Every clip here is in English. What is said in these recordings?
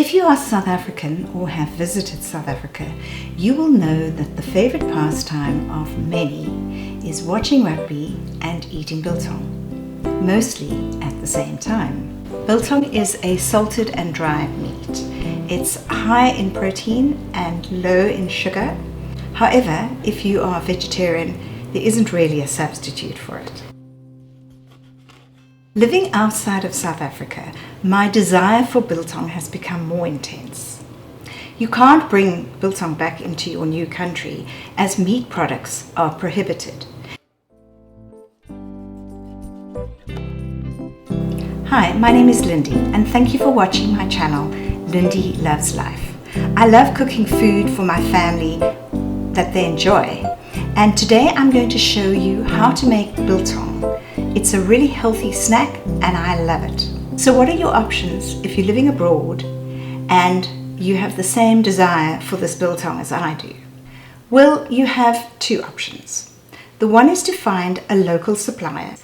If you are South African or have visited South Africa, you will know that the favorite pastime of many is watching rugby and eating biltong, mostly at the same time. Biltong is a salted and dried meat. It's high in protein and low in sugar. However, if you are a vegetarian, there isn't really a substitute for it. Living outside of South Africa, my desire for biltong has become more intense. You can't bring biltong back into your new country as meat products are prohibited. Hi, my name is Lindy and thank you for watching my channel, Lindy Loves Life. I love cooking food for my family that they enjoy, and today I'm going to show you how to make biltong. It's a really healthy snack and I love it. So what are your options if you're living abroad and you have the same desire for this biltong as I do? Well, you have two options. The one is to find a local supplier,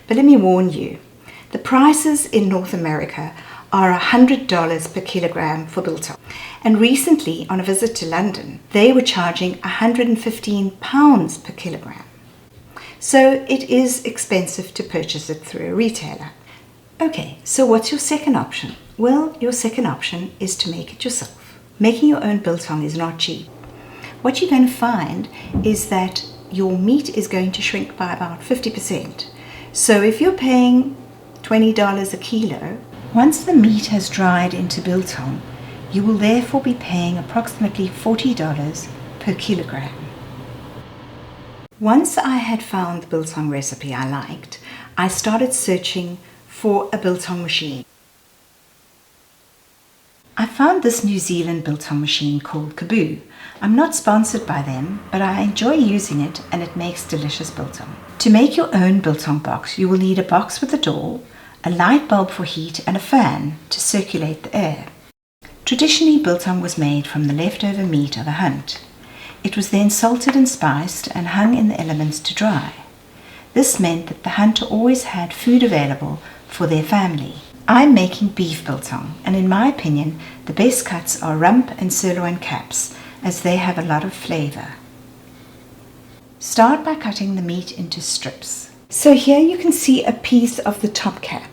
but let me warn you, the prices in North America are $100 per kilogram for biltong. And recently, on a visit to London, they were charging £115 per kilogram. So it is expensive to purchase it through a retailer. Okay, so what's your second option? Well, your second option is to make it yourself. Making your own biltong is not cheap. What you're going to find is that your meat is going to shrink by about 50%. So if you're paying $20 a kilo, once the meat has dried into biltong, you will therefore be paying approximately $40 per kilogram. Once I had found the biltong recipe I liked, I started searching for a biltong machine. I found this New Zealand biltong machine called Kaboo. I'm not sponsored by them, but I enjoy using it and it makes delicious biltong. To make your own biltong box, you will need a box with a door, a light bulb for heat and a fan to circulate the air. Traditionally, biltong was made from the leftover meat of a hunt. It was then salted and spiced and hung in the elements to dry. This meant that the hunter always had food available for their family. I'm making beef biltong, and in my opinion, the best cuts are rump and sirloin caps, as they have a lot of flavor. Start by cutting the meat into strips. So here you can see a piece of the top cap.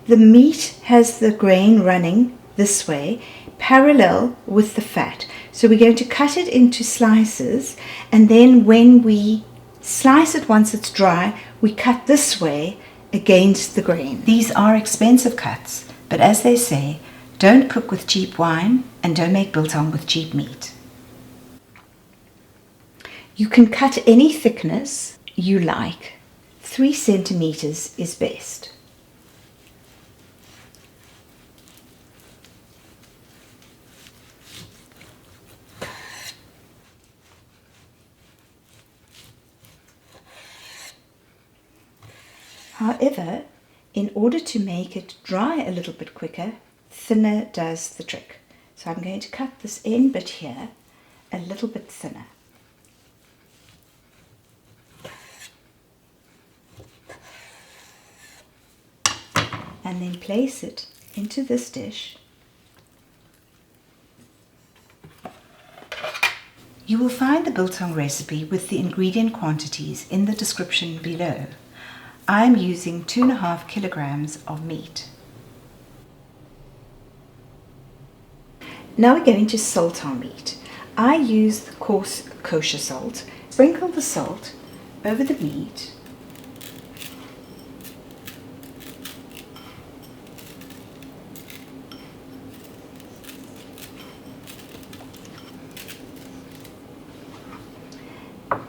The meat has the grain running this way, parallel with the fat. So we're going to cut it into slices, and then when we slice it once it's dry, we cut this way against the grain. These are expensive cuts, but as they say, don't cook with cheap wine and don't make biltong with cheap meat. You can cut any thickness you like. 3 centimeters is best. However, in order to make it dry a little bit quicker, thinner does the trick. So I'm going to cut this end bit here a little bit thinner. And then place it into this dish. You will find the biltong recipe with the ingredient quantities in the description below. I am using 2.5 kilograms of meat. Now we're going to salt our meat. I use the coarse kosher salt. Sprinkle the salt over the meat.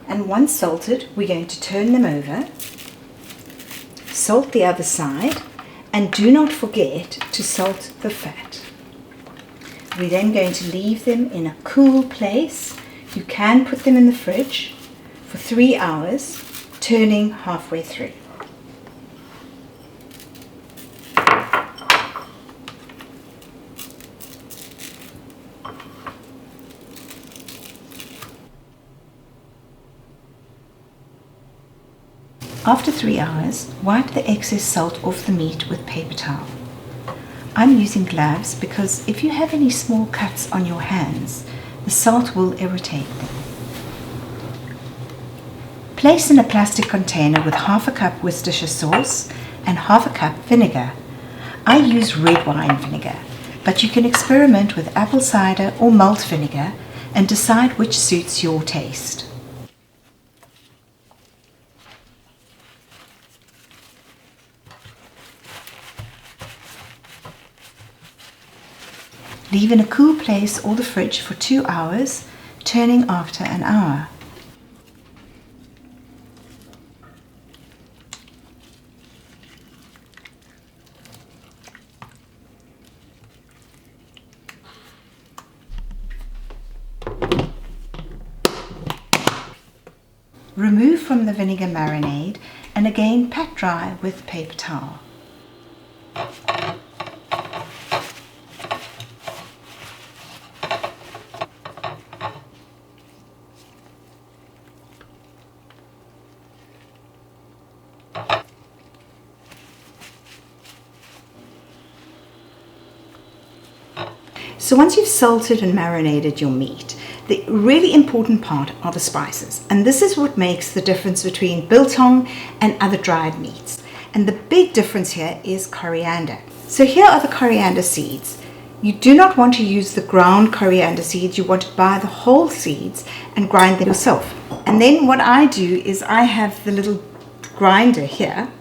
And once salted, we're going to turn them over. Salt the other side, and do not forget to salt the fat. We're then going to leave them in a cool place. You can put them in the fridge for 3 hours, turning halfway through. After 3 hours, wipe the excess salt off the meat with paper towel. I'm using gloves because if you have any small cuts on your hands, the salt will irritate them. Place in a plastic container with half a cup Worcestershire sauce and half a cup vinegar. I use red wine vinegar, but you can experiment with apple cider or malt vinegar and decide which suits your taste. Leave in a cool place or the fridge for 2 hours, turning after an hour. Remove from the vinegar marinade and again pat dry with paper towel. So once you've salted and marinated your meat, the really important part are the spices. And this is what makes the difference between biltong and other dried meats. And the big difference here is coriander. So here are the coriander seeds. You do not want to use the ground coriander seeds. You want to buy the whole seeds and grind them yourself. And then what I do is I have the little grinder here,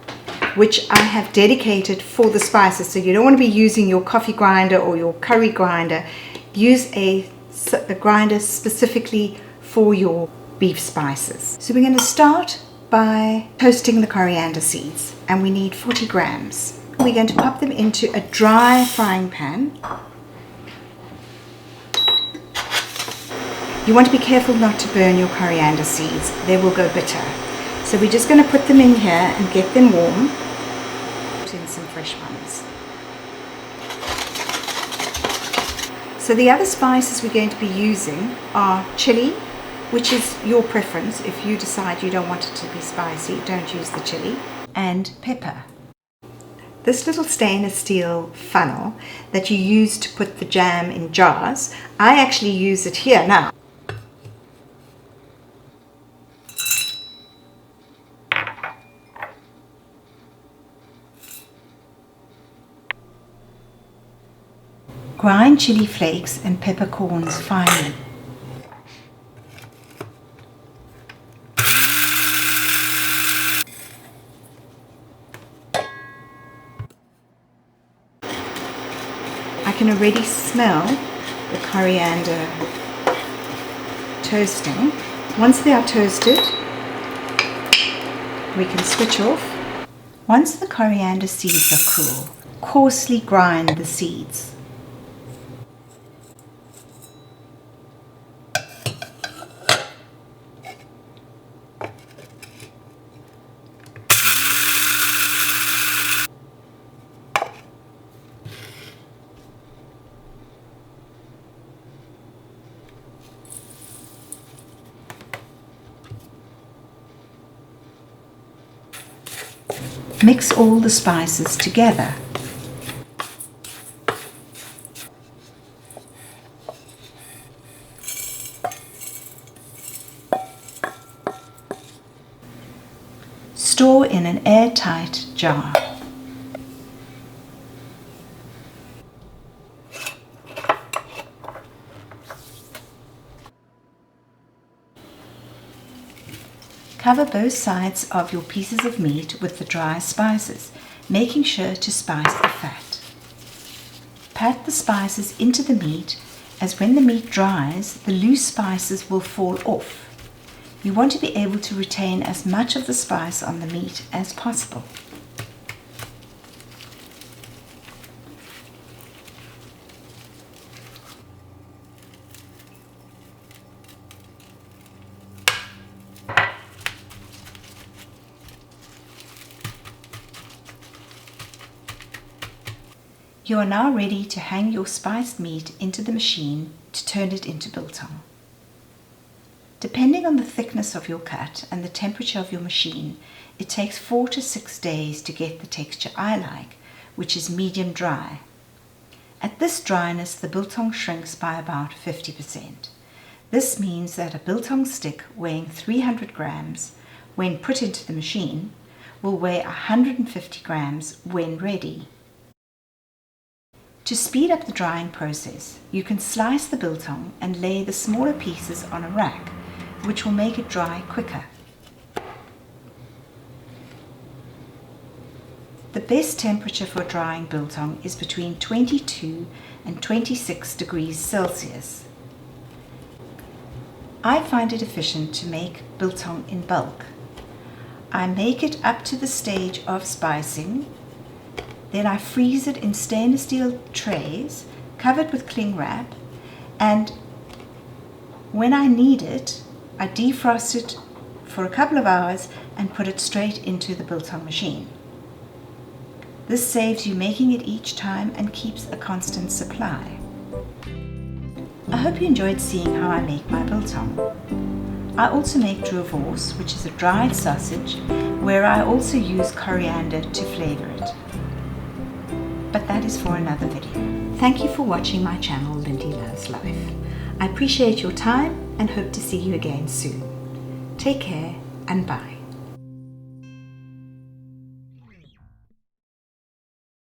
which I have dedicated for the spices. So you don't want to be using your coffee grinder or your curry grinder. Use a grinder specifically for your beef spices. So we're going to start by toasting the coriander seeds, and we need 40 grams. We're going to pop them into a dry frying pan. You want to be careful not to burn your coriander seeds. They will go bitter. So we're just going to put them in here and get them warm. Put in some fresh ones. So the other spices we're going to be using are chilli, which is your preference. If you decide you don't want it to be spicy, don't use the chilli, and pepper. This little stainless steel funnel that you use to put the jam in jars, I actually use it here now. Grind chili flakes and peppercorns finely. I can already smell the coriander toasting. Once they are toasted, we can switch off. Once the coriander seeds are cool, coarsely grind the seeds. Mix all the spices together. Store in an airtight jar. Cover both sides of your pieces of meat with the dry spices, making sure to spice the fat. Pat the spices into the meat, as when the meat dries, the loose spices will fall off. You want to be able to retain as much of the spice on the meat as possible. You are now ready to hang your spiced meat into the machine to turn it into biltong. Depending on the thickness of your cut and the temperature of your machine, it takes 4 to 6 days to get the texture I like, which is medium dry. At this dryness, the biltong shrinks by about 50%. This means that a biltong stick weighing 300 grams when put into the machine will weigh 150 grams when ready. To speed up the drying process, you can slice the biltong and lay the smaller pieces on a rack, which will make it dry quicker. The best temperature for drying biltong is between 22 and 26 degrees Celsius. I find it efficient to make biltong in bulk. I make it up to the stage of spicing, then I freeze it in stainless steel trays covered with cling wrap, and when I need it, I defrost it for a couple of hours and put it straight into the biltong machine. This saves you making it each time and keeps a constant supply. I hope you enjoyed seeing how I make my biltong. I also make Worcestershire, which is a dried sausage, where I also use coriander to flavor it. But that is for another video. Thank you for watching my channel, Lindy Loves Life. I appreciate your time and hope to see you again soon. Take care and bye.